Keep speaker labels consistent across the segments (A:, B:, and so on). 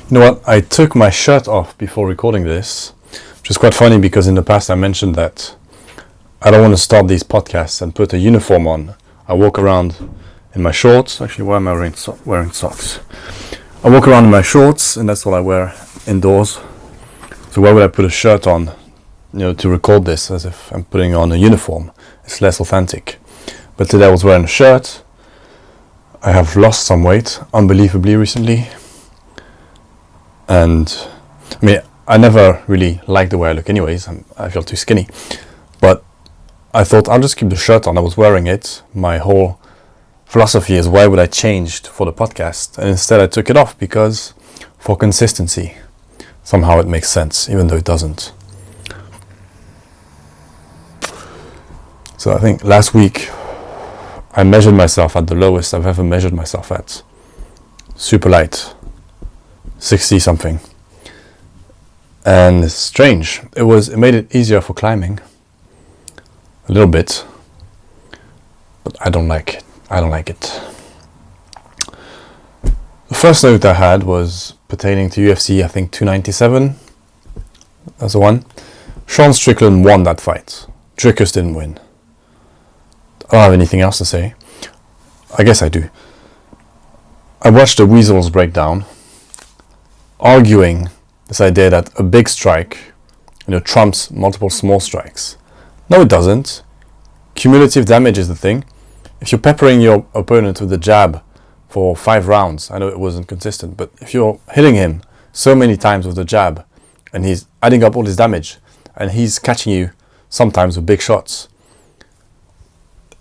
A: You know what? I took my shirt off before recording this, which is quite funny because in the past I mentioned that I don't want to start these podcasts and put a uniform on. I walk around in my shorts. Actually, why am I wearing socks? I walk around in my shorts, and that's what I wear indoors. So why would I put a shirt on, to record this as if I'm putting on a uniform? It's less authentic. But today I was wearing a shirt. I have lost some weight, unbelievably, recently. And I never really liked the way I look anyways. I feel too skinny. But I thought I'll just keep the shirt on. I was wearing it. My whole philosophy is, why would I change for the podcast? And instead I took it off because for consistency, somehow it makes sense, even though it doesn't. So I think last week I measured myself at the lowest I've ever measured myself at. Super light. 60 something. And it's strange. It made it easier for climbing. A little bit. But I don't like it. The first note I had was pertaining to UFC, I think 297. That's the one. Sean Strickland won that fight. Dricus didn't win. I don't have anything else to say. I guess I do. I watched the Weasels breakdown, arguing this idea that a big strike, trumps multiple small strikes. No, it doesn't. Cumulative damage is the thing. If you're peppering your opponent with a jab for 5 rounds, I know it wasn't consistent, but if you're hitting him so many times with a jab, and he's adding up all his damage, and he's catching you sometimes with big shots,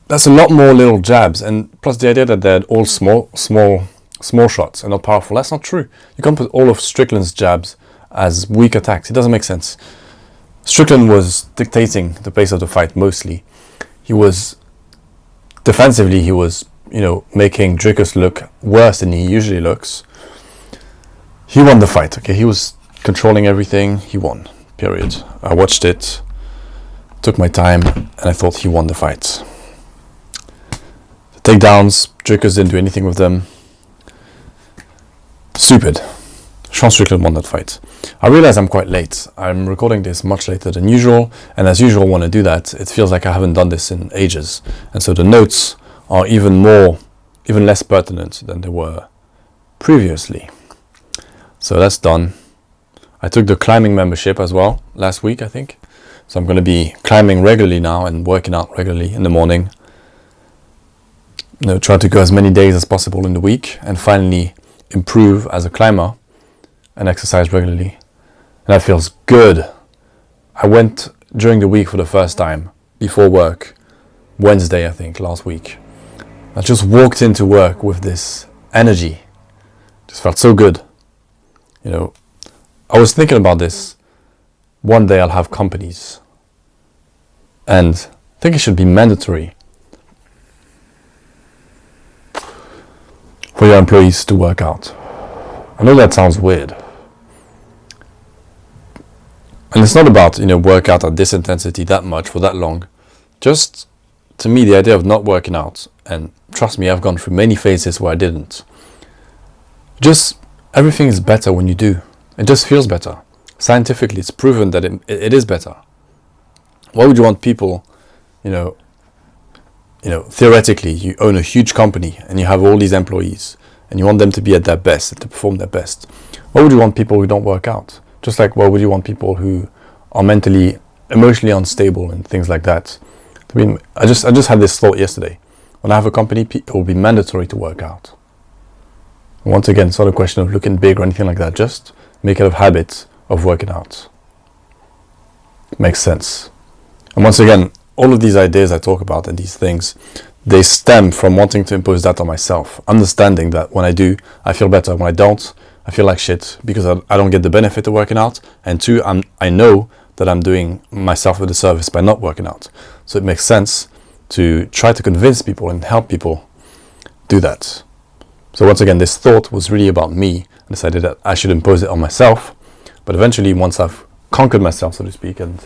A: that's a lot more little jabs. And plus the idea that they're all small shots and not powerful, that's not true. You can't put all of Strickland's jabs as weak attacks. It doesn't make sense. Strickland was dictating the pace of the fight mostly. Defensively, he was, making Dricus look worse than he usually looks. He won the fight, okay? He was controlling everything. He won, period. I watched it, took my time, and I thought he won the fight. The takedowns, Dricus didn't do anything with them. Stupid. Sean Strickland won that fight. I realize I'm quite late. I'm recording this much later than usual, and as usual when I do that, it feels like I haven't done this in ages. And so the notes are even less pertinent than they were previously. So that's done. I took the climbing membership as well last week, I think. So I'm going to be climbing regularly now and working out regularly in the morning. Try to go as many days as possible in the week and finally improve as a climber and exercise regularly. And that feels good. I went during the week for the first time before work, Wednesday I think, last week. I just walked into work with this energy. Just felt so good. I was thinking about this. One day I'll have companies. And I think it should be mandatory for your employees to work out. I know that sounds weird. And it's not about, work out at this intensity that much for that long. Just, to me, the idea of not working out, and trust me, I've gone through many phases where I didn't. Just, everything is better when you do. It just feels better. Scientifically, it's proven that it is better. Why would you want people, theoretically, you own a huge company and you have all these employees and you want them to be at their best and to perform their best. Why would you want people who don't work out? Just like why would you want people who are mentally, emotionally unstable and things like that? I just had this thought yesterday. When I have a company, it will be mandatory to work out. And once again, it's not a question of looking big or anything like that. Just make it a habit of working out. Makes sense. And once again, all of these ideas I talk about and these things, they stem from wanting to impose that on myself. Understanding that when I do, I feel better. When I don't, I feel like shit because I don't get the benefit of working out. And 2, I know that I'm doing myself a disservice by not working out. So it makes sense to try to convince people and help people do that. So once again, this thought was really about me. I decided that I should impose it on myself. But eventually, once I've conquered myself, so to speak, and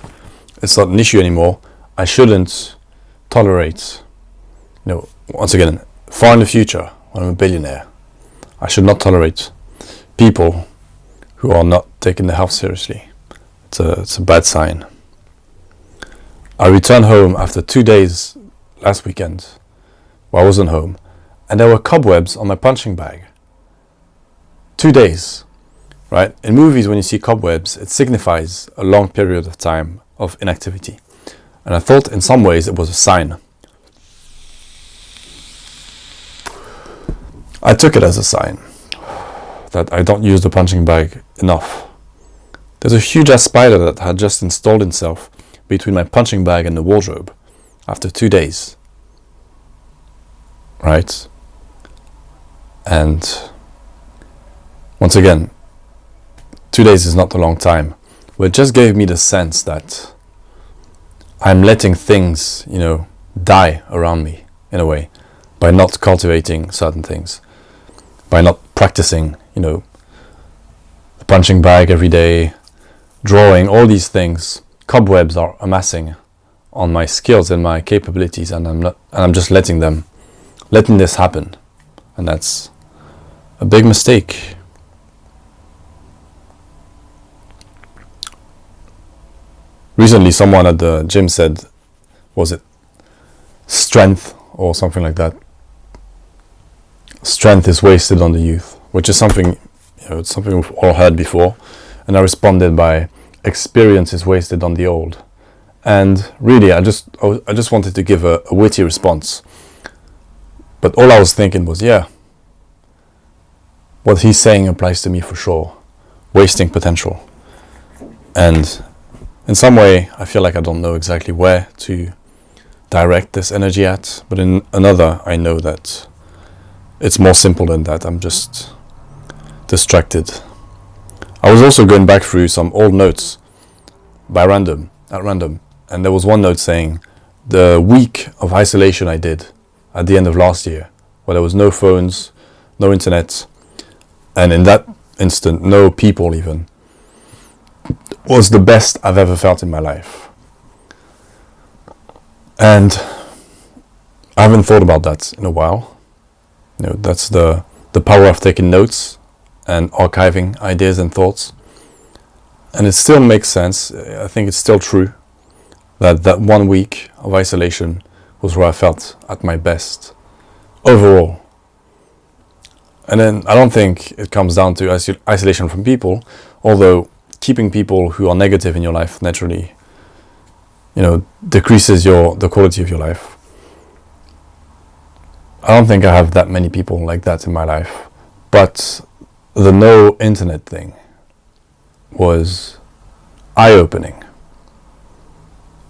A: it's not an issue anymore, I shouldn't tolerate, once again, far in the future, when I'm a billionaire, I should not tolerate people who are not taking their health seriously. It's a bad sign. I returned home after 2 days last weekend, where I wasn't home, and there were cobwebs on my punching bag. 2 days, right? In movies, when you see cobwebs, it signifies a long period of time of inactivity. And I thought in some ways it was a sign. I took it as a sign that I don't use the punching bag enough. There's a huge ass spider that had just installed itself between my punching bag and the wardrobe after 2 days. Right? And once again, 2 days is not a long time, but it just gave me the sense that I'm letting things, die around me in a way by not cultivating certain things, by not practicing, the punching bag every day, drawing, all these things. Cobwebs are amassing on my skills and my capabilities, and I'm just letting this happen, and that's a big mistake. Recently, someone at the gym said, was it strength or something like that? Strength is wasted on the youth, which is something, it's something we've all heard before. And I responded by, experience is wasted on the old. And really, I just wanted to give a witty response. But all I was thinking was, yeah, what he's saying applies to me for sure. Wasting potential. And in some way, I feel like I don't know exactly where to direct this energy at. But in another, I know that it's more simple than that. I'm just distracted. I was also going back through some old notes at random, and there was one note saying the week of isolation I did at the end of last year, where there was no phones, no internet, and in that instant, no people even, was the best I've ever felt in my life. And I haven't thought about that in a while. That's the power of taking notes and archiving ideas and thoughts. And it still makes sense. I think it's still true that 1 week of isolation was where I felt at my best overall. And then I don't think it comes down to isolation from people, although keeping people who are negative in your life naturally, decreases the quality of your life. I don't think I have that many people like that in my life, but the no internet thing was eye-opening.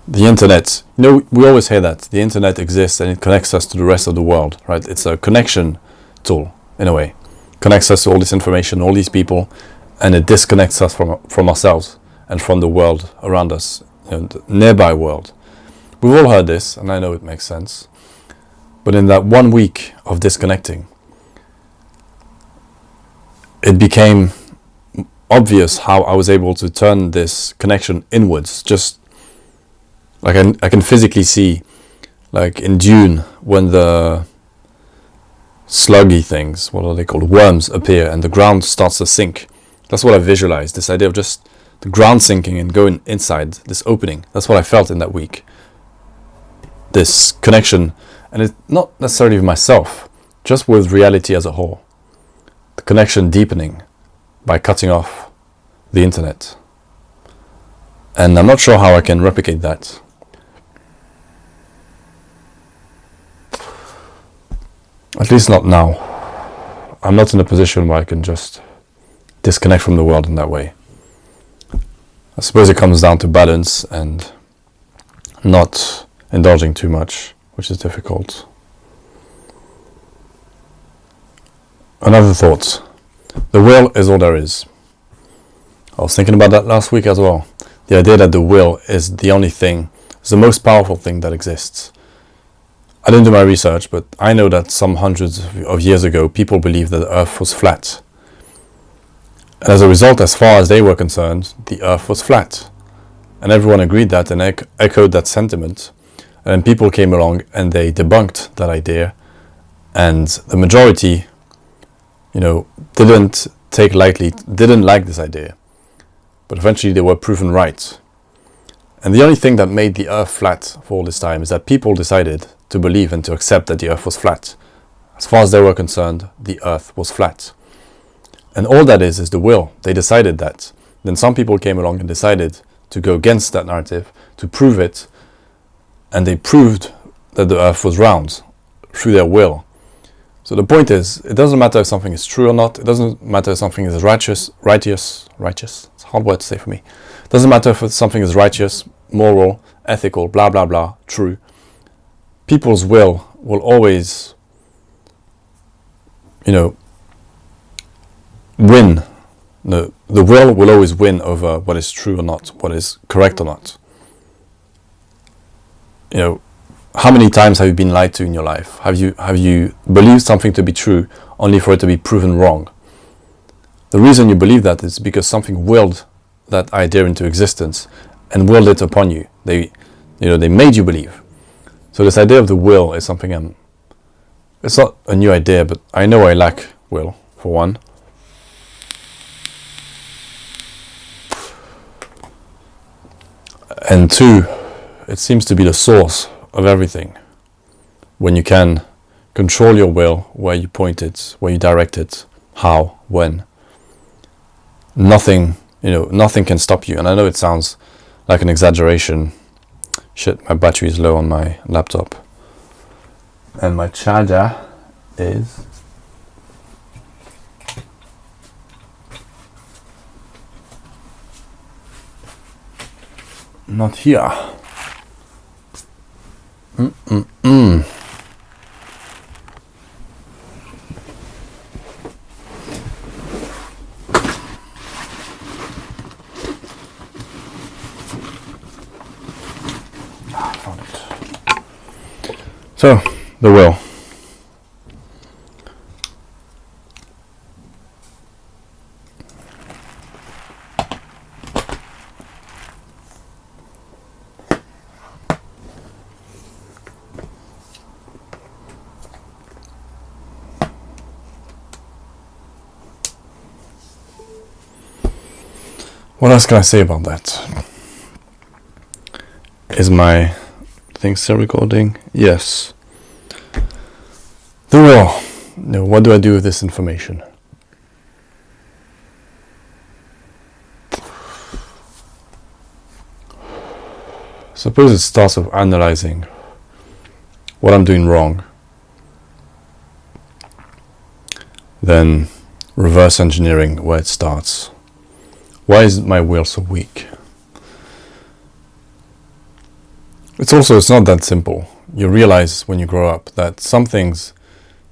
A: The internet, we always hear that the internet exists and it connects us to the rest of the world, right? It's a connection tool in a way. Connects us to all this information, all these people, and it disconnects us from ourselves and from the world around us, the nearby world. We've all heard this, and I know it makes sense. But in that 1 week of disconnecting, it became obvious how I was able to turn this connection inwards. Just like I can physically see, like in June, when the sluggy things, what are they called, worms appear and the ground starts to sink. That's what I visualized, this idea of just the ground sinking and going inside this opening. That's what I felt in that week. This connection, and it's not necessarily with myself, just with reality as a whole. The connection deepening by cutting off the internet. And I'm not sure how I can replicate that. At least not now. I'm not in a position where I can just disconnect from the world in that way. I suppose it comes down to balance and not indulging too much, which is difficult. Another thought. The will is all there is. I was thinking about that last week as well. The idea that the will is the only thing, is the most powerful thing that exists. I didn't do my research, but I know that some hundreds of years ago, people believed that the earth was flat. And as a result, as far as they were concerned, the earth was flat. And everyone agreed that and echoed that sentiment. And then people came along and they debunked that idea. And the majority, didn't take lightly didn't like this idea, but eventually they were proven right. And the only thing that made the earth flat for all this time is that people decided to believe and to accept that the earth was flat. As far as they were concerned, the earth was flat. And all that is the will. They decided that. Then some people came along and decided to go against that narrative, to prove it, and they proved that the earth was round through their will. So the point is, it doesn't matter if something is true or not. It doesn't matter if something is righteous. It's a hard word to say for me. It doesn't matter if something is righteous, moral, ethical, blah, blah, blah, true. People's will always, win. The will always win over what is true or not, what is correct or not. How many times have you been lied to in your life? Have you believed something to be true only for it to be proven wrong? The reason you believe that is because something willed that idea into existence and willed it upon you. They made you believe. So this idea of the will is something it's not a new idea, but I know I lack will, for one. And two, it seems to be the source of everything. When you can control your will, where you point it, where you direct it, how, when. Nothing can stop you. And I know it sounds like an exaggeration. Shit, my battery is low on my laptop. And my charger is not here. I found it. So, the will. What else can I say about that? Is my thing still recording? Yes. The will. What do I do with this information? Suppose it starts with analyzing what I'm doing wrong. Then reverse engineering where it starts. Why is my will so weak? It's not that simple. You realize when you grow up that some things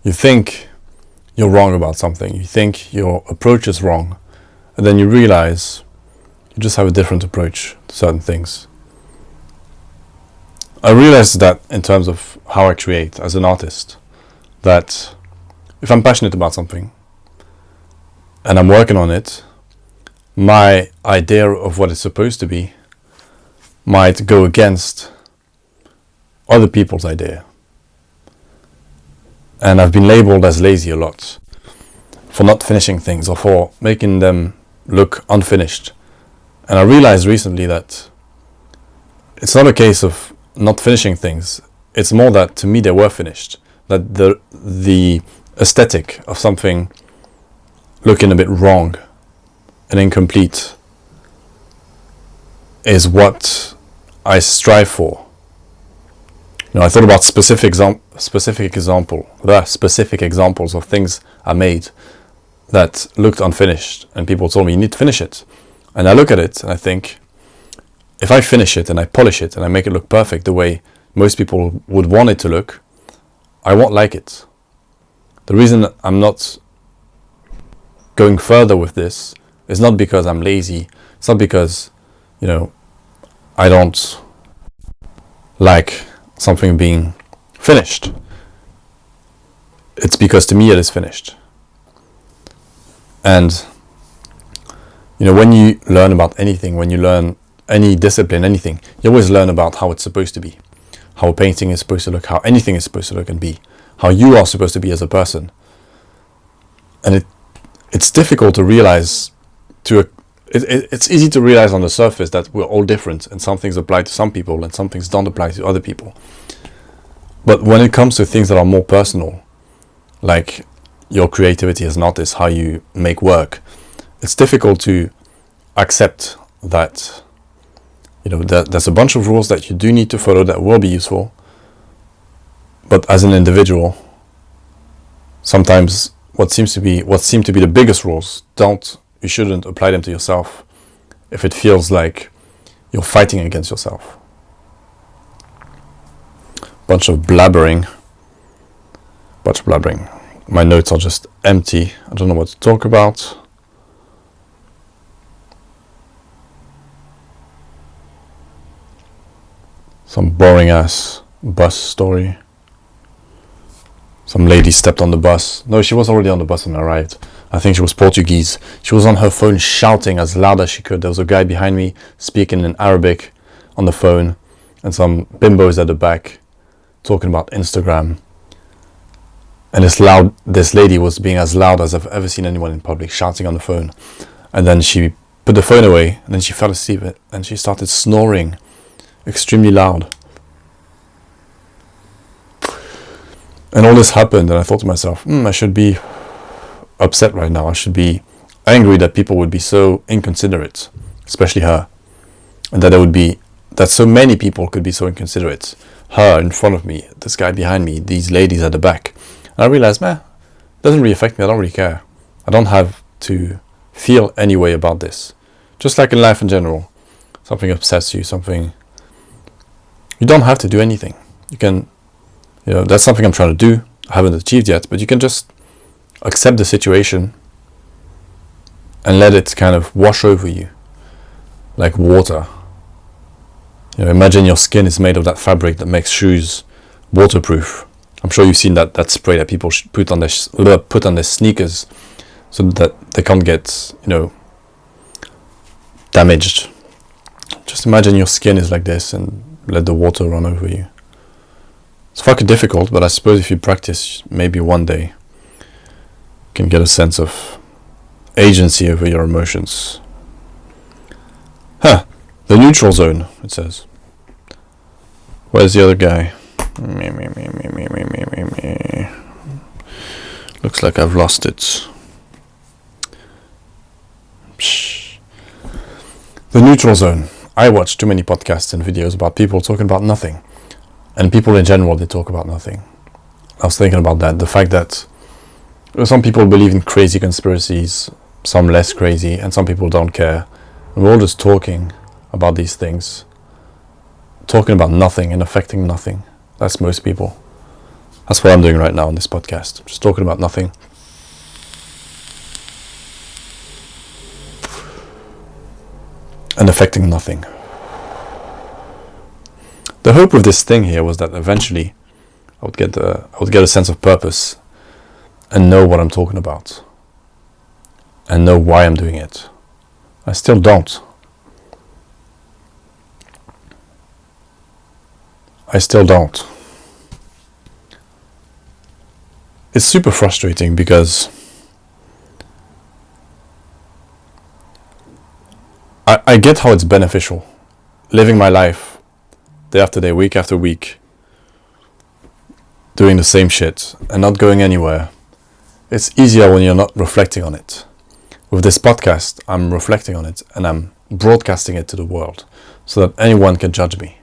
A: you think you're wrong about something. You think your approach is wrong. And then you realize you just have a different approach to certain things. I realized that in terms of how I create as an artist, that if I'm passionate about something and I'm working on it, my idea of what it's supposed to be might go against other people's idea. And I've been labeled as lazy a lot for not finishing things or for making them look unfinished. And I realized recently that it's not a case of not finishing things. It's more that to me they were finished. That the aesthetic of something looking a bit wrong and incomplete is what I strive for. I thought about specific examples of things I made that looked unfinished, and people told me you need to finish it. And I look at it and I think, if I finish it and I polish it and I make it look perfect the way most people would want it to look, I won't like it. The reason I'm not going further with this is not because I'm lazy. It's not because, I don't like something being finished. It's because to me it is finished. And, when you learn about anything, when you learn any discipline, anything, you always learn about how it's supposed to be. How a painting is supposed to look, how anything is supposed to look and be. How you are supposed to be as a person. And it's difficult to realize it's easy to realize on the surface that we're all different and some things apply to some people and some things don't apply to other people. But when it comes to things that are more personal, like your creativity as an artist, how you make work, it's difficult to accept that, there's a bunch of rules that you do need to follow that will be useful. But as an individual, sometimes what seem to be the biggest rules, you shouldn't apply them to yourself if it feels like you're fighting against yourself. Bunch of blabbering. My notes are just empty. I don't know what to talk about. Some boring ass bus story. Some lady stepped on the bus. No, she was already on the bus when I arrived. I think she was Portuguese. She was on her phone shouting as loud as she could. There was a guy behind me speaking in Arabic on the phone, and some bimbos at the back talking about Instagram. And this lady was being as loud as I've ever seen anyone in public, shouting on the phone. And then she put the phone away, and then she fell asleep, and she started snoring extremely loud. And all this happened, and I thought to myself, I should be upset right now. I should be angry that people would be so inconsiderate, especially her, and that so many people could be so inconsiderate. Her in front of me, this guy behind me, these ladies at the back. And I realized, it doesn't really affect me. I don't really care. I don't have to feel any way about this. Just like in life in general, something upsets you, you don't have to do anything. You can, that's something I'm trying to do. I haven't achieved yet, but you can just accept the situation and let it kind of wash over you like water. Imagine your skin is made of that fabric that makes shoes waterproof. I'm sure you've seen that spray that people put on their sneakers so that they can't get damaged. Just imagine your skin is like this and let the water run over you. It's fucking difficult, but I suppose if you practice, maybe one day you can get a sense of agency over your emotions. The neutral zone, it says. Where's the other guy? Me. Looks like I've lost it. The neutral zone. I watch too many podcasts and videos about people talking about nothing. And people in general, they talk about nothing. I was thinking about that. The fact that some people believe in crazy conspiracies, some less crazy, and some people don't care. And we're all just talking about these things. Talking about nothing and affecting nothing. That's most people. That's what I'm doing right now on this podcast. Just talking about nothing. And affecting nothing. The hope of this thing here was that eventually I would get a sense of purpose and know what I'm talking about. And know why I'm doing it. I still don't. It's super frustrating because I get how it's beneficial. Living my life day after day, week after week, doing the same shit and not going anywhere. It's easier when you're not reflecting on it. With this podcast, I'm reflecting on it and I'm broadcasting it to the world so that anyone can judge me.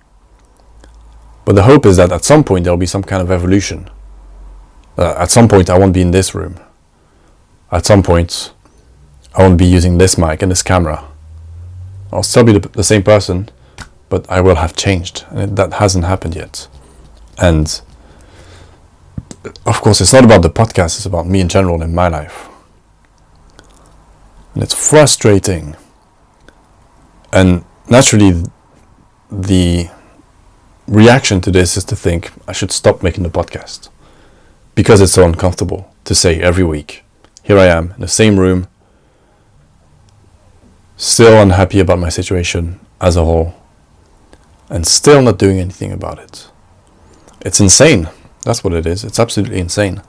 A: But the hope is that at some point there'll be some kind of evolution. At some point I won't be in this room. At some point I won't be using this mic and this camera. I'll still be the same person, but I will have changed. And that hasn't happened yet. And of course it's not about the podcast, it's about me in general in my life. And it's frustrating. And naturally the reaction to this is to think I should stop making the podcast because it's so uncomfortable to say every week. Here I am in the same room, still unhappy about my situation as a whole, and still not doing anything about it. It's insane. That's what it is. It's absolutely insane.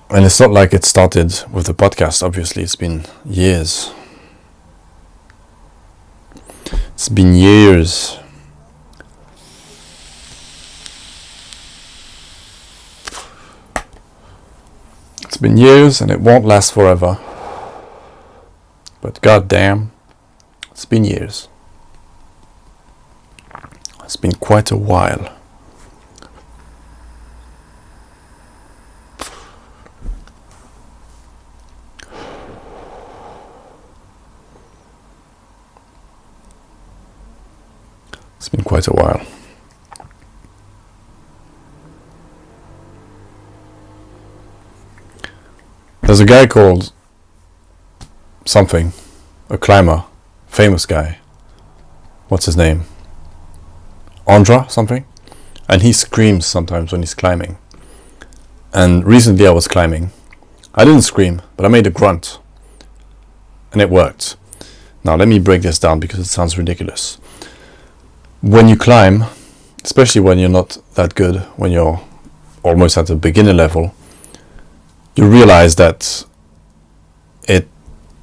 A: And it's not like it started with the podcast, obviously. It's been years. It's been years. It's been years and it won't last forever. But goddamn, it's been years. It's been quite a while. It's been quite a while. There's a guy called something, a climber, famous guy. What's his name? Andra something? And he screams sometimes when he's climbing. And recently I was climbing. I didn't scream, but I made a grunt. And it worked. Now let me break this down because it sounds ridiculous. When you climb, especially when you're not that good, when you're almost at the beginner level, you realize that it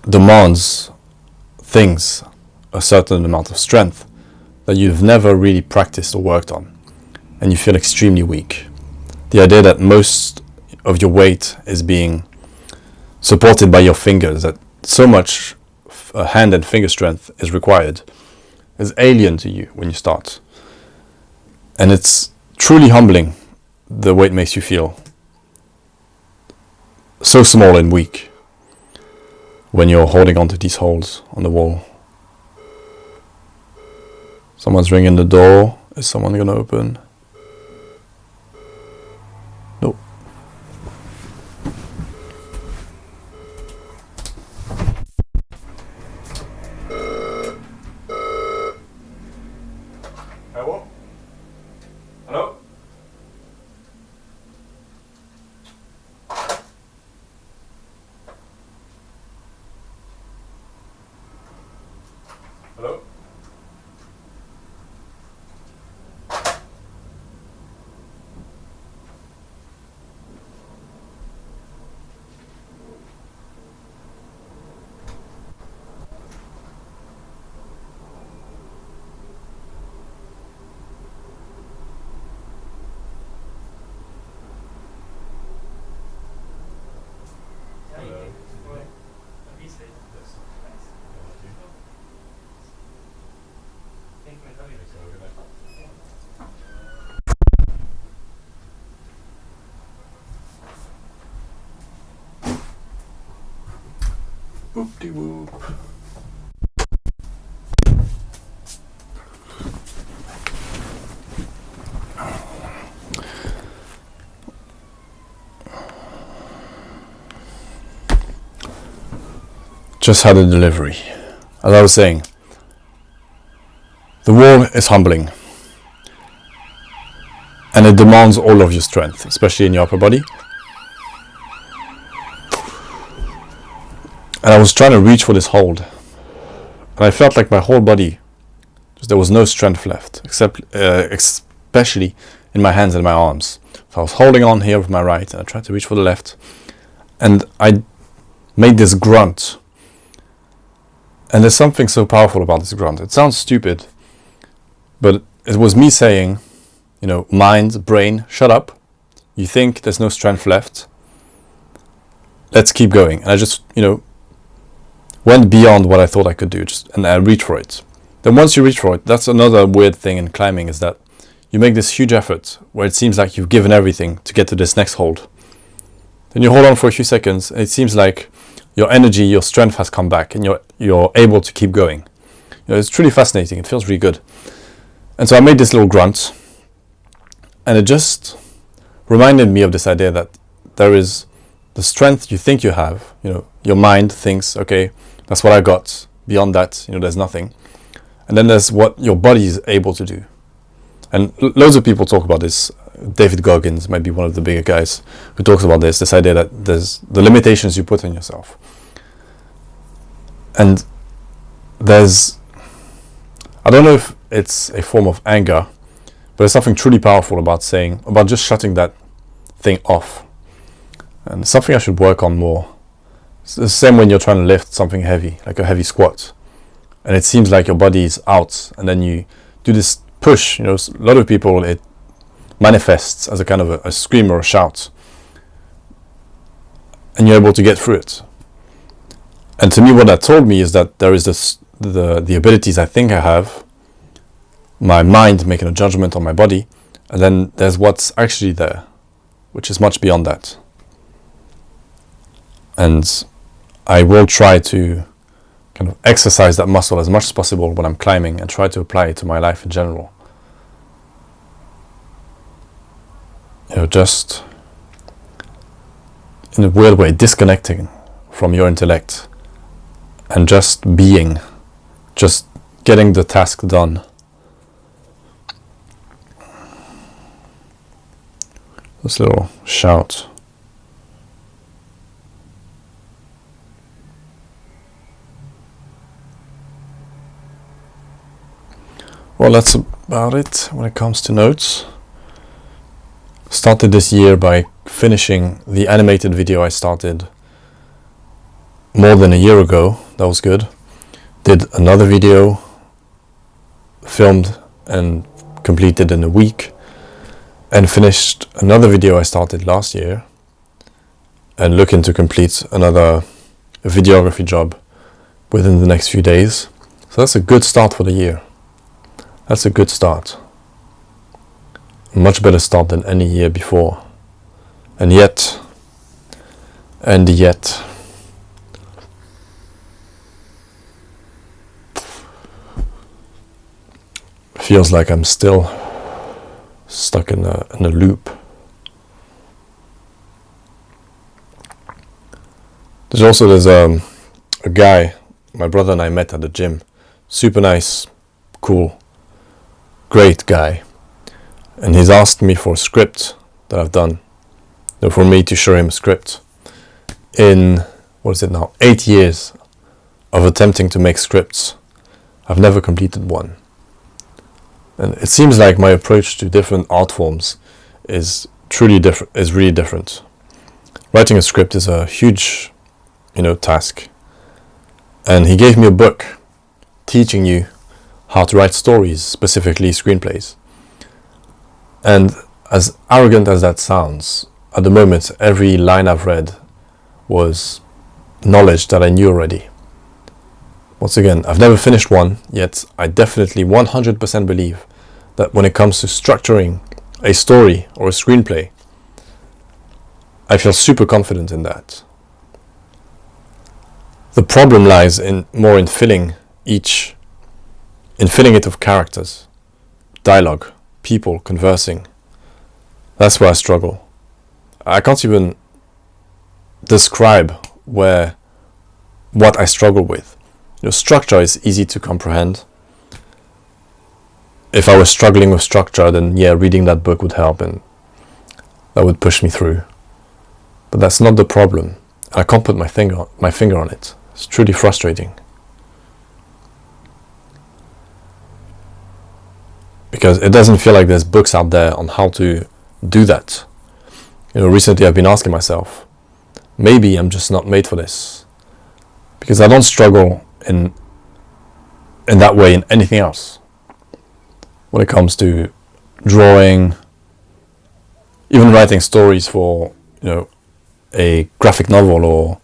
A: demands things, a certain amount of strength that you've never really practiced or worked on, and you feel extremely weak. The idea that most of your weight is being supported by your fingers, that so much hand and finger strength is required, is alien to you when you start. And it's truly humbling the way it makes you feel so small and weak when you're holding onto these holes on the wall. Someone's ringing the door. Is someone gonna open? Nope. Hello? Hello? Hello? Whoop-de-whoop. Just had a delivery. As I was saying, the wall is humbling. And it demands all of your strength, especially in your upper body. And I was trying to reach for this hold. And I felt like my whole body, just there was no strength left, except especially in my hands and my arms. So I was holding on here with my right, and I tried to reach for the left. And I made this grunt. And there's something so powerful about this grunt. It sounds stupid, but it was me saying, you know, mind, brain, shut up. You think there's no strength left. Let's keep going. And I just, you know, went beyond what I thought I could do, and I reached for it. Then once you reach for it, that's another weird thing in climbing, is that you make this huge effort where it seems like you've given everything to get to this next hold. Then you hold on for a few seconds, and it seems like your energy, your strength has come back, and you're able to keep going. You know, it's truly fascinating. It feels really good. And so I made this little grunt, and it just reminded me of this idea that there is the strength you think you have. You know, your mind thinks, okay, that's what I got. Beyond that, you know, there's nothing. And then there's what your body is able to do. And loads of people talk about this. David Goggins might be one of the bigger guys who talks about this idea that there's the limitations you put on yourself. And there's, I don't know if it's a form of anger, but there's something truly powerful about just shutting that thing off And it's something I should work on more. It's the same when you're trying to lift something heavy, like a heavy squat. And it seems like your body is out, and then you do this push. A lot of people, it manifests as a kind of a scream or a shout. And you're able to get through it. And to me, what that told me is that there is the abilities I think I have, my mind making a judgment on my body, and then there's what's actually there, which is much beyond that. And I will try to kind of exercise that muscle as much as possible when I'm climbing, and try to apply it to my life in general. Just in a weird way, disconnecting from your intellect and just being, just getting the task done. This little shout. Well, that's about it when it comes to notes. Started this year by finishing the animated video I started more than a year ago. That was good. Did another video, filmed and completed in a week, and finished another video I started last year, and looking to complete another videography job within the next few days. So that's a good start for the year. That's a good start. A much better start than any year before. And yet, feels like I'm still stuck in a loop. There's a guy my brother and I met at the gym. Super nice, cool, great guy. And he's asked me for a script that I've done. For me to show him a script. In, 8 years of attempting to make scripts, I've never completed one. And it seems like my approach to different art forms is really different. Writing a script is a huge, task. And he gave me a book teaching you how to write stories, specifically screenplays. And as arrogant as that sounds, at the moment, every line I've read was knowledge that I knew already. Once again, I've never finished one, yet I definitely 100% believe that when it comes to structuring a story or a screenplay, I feel super confident in that. The problem lies more in filling it with characters, dialogue, people conversing. That's where I struggle. I can't even describe what I struggle with. Structure is easy to comprehend. If I was struggling with structure, then reading that book would help, and that would push me through. But that's not the problem. I can't put my finger on it. It's truly frustrating. Because it doesn't feel like there's books out there on how to do that. Recently I've been asking myself, maybe I'm just not made for this. Because I don't struggle in that way in anything else. When it comes to drawing, even writing stories for, a graphic novel or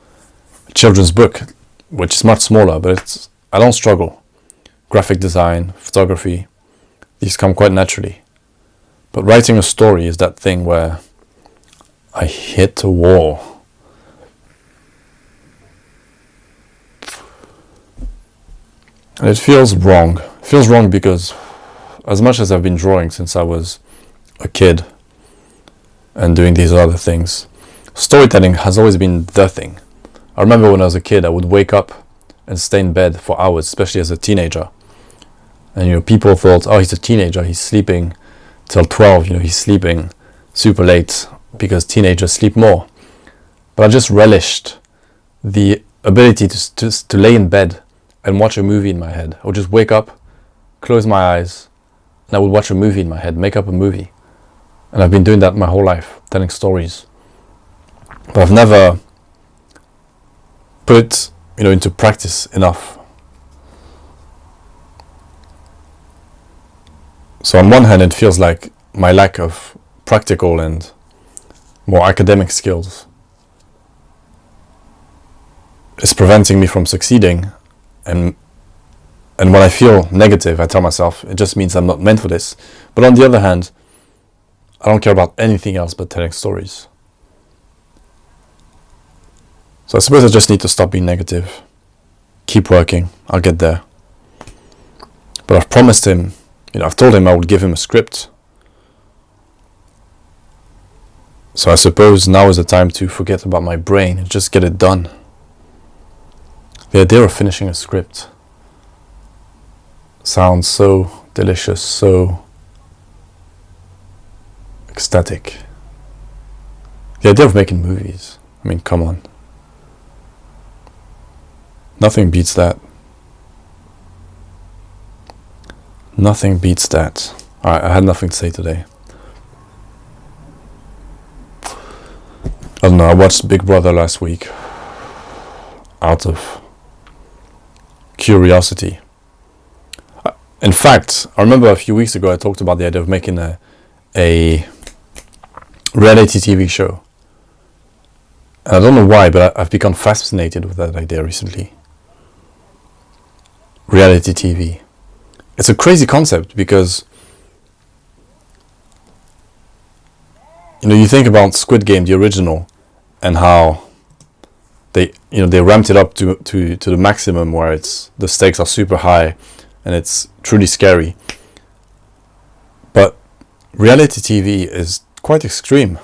A: a children's book, which is much smaller, but I don't struggle. Graphic design, photography, these come quite naturally. But writing a story is that thing where I hit a wall. And it feels wrong. It feels wrong because as much as I've been drawing since I was a kid and doing these other things, storytelling has always been the thing. I remember when I was a kid, I would wake up and stay in bed for hours, especially as a teenager. And people thought, oh, he's a teenager, he's sleeping till 12, he's sleeping super late because teenagers sleep more. But I just relished the ability to lay in bed and watch a movie in my head. I would just wake up, close my eyes, and I would watch a movie in my head, make up a movie. And I've been doing that my whole life, telling stories. but I've never put it, into practice enough. So on one hand, it feels like my lack of practical and more academic skills is preventing me from succeeding, and when I feel negative, I tell myself it just means I'm not meant for this. But on the other hand, I don't care about anything else but telling stories. So I suppose I just need to stop being negative, keep working, I'll get there. But I've promised him, I've told him I would give him a script. So I suppose now is the time to forget about my brain and just get it done. The idea of finishing a script sounds so delicious, so ecstatic. The idea of making movies, I mean, come on. Nothing beats that. Nothing beats that. Alright, I had nothing to say today. I don't know, I watched Big Brother last week out of curiosity. In fact, I remember a few weeks ago I talked about the idea of making a reality TV show. And I don't know why, but I've become fascinated with that idea recently. Reality TV. It's a crazy concept because you think about Squid Game, the original, and how they ramped it up to the maximum where the stakes are super high and it's truly scary. But reality TV is quite extreme,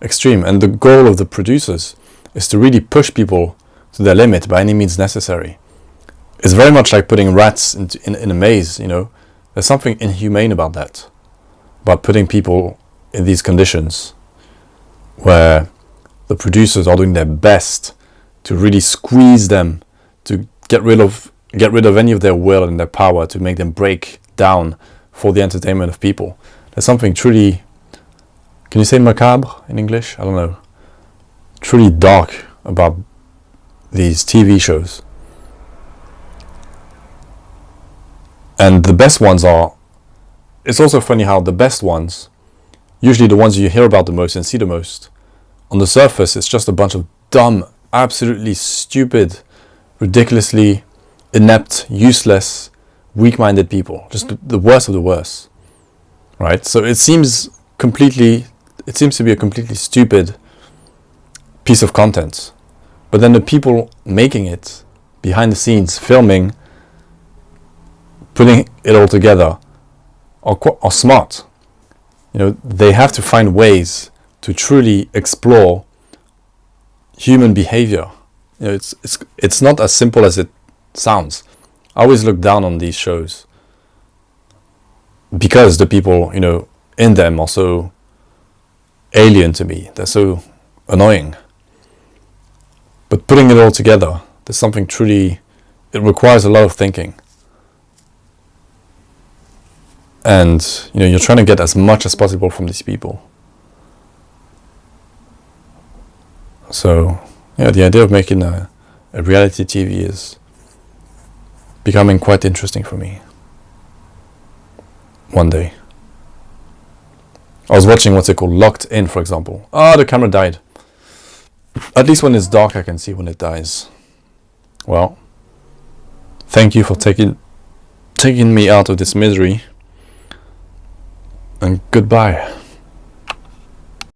A: and the goal of the producers is to really push people to their limit by any means necessary. It's very much like putting rats in a maze, There's something inhumane about that, about putting people in these conditions where the producers are doing their best to really squeeze them, to get rid of any of their will and their power, to make them break down for the entertainment of people. There's something truly, can you say macabre in English? I don't know. Truly dark about these TV shows. And the best ones it's also funny how the best ones, usually the ones you hear about the most and see the most, on the surface it's just a bunch of dumb, absolutely stupid, ridiculously inept, useless, weak-minded people. Just the worst of the worst. Right? So it seems to be a completely stupid piece of content. But then the people making it, behind the scenes, filming, putting it all together, are smart. They have to find ways to truly explore human behavior. It's not as simple as it sounds. I always look down on these shows because the people, in them are so alien to me. They're so annoying. But putting it all together, there's something truly, it requires a lot of thinking. And, you're trying to get as much as possible from these people. So, the idea of making a reality TV is becoming quite interesting for me. One day. I was watching, Locked In, for example. The camera died. At least when it's dark, I can see when it dies. Well, thank you for taking me out of this misery. And goodbye.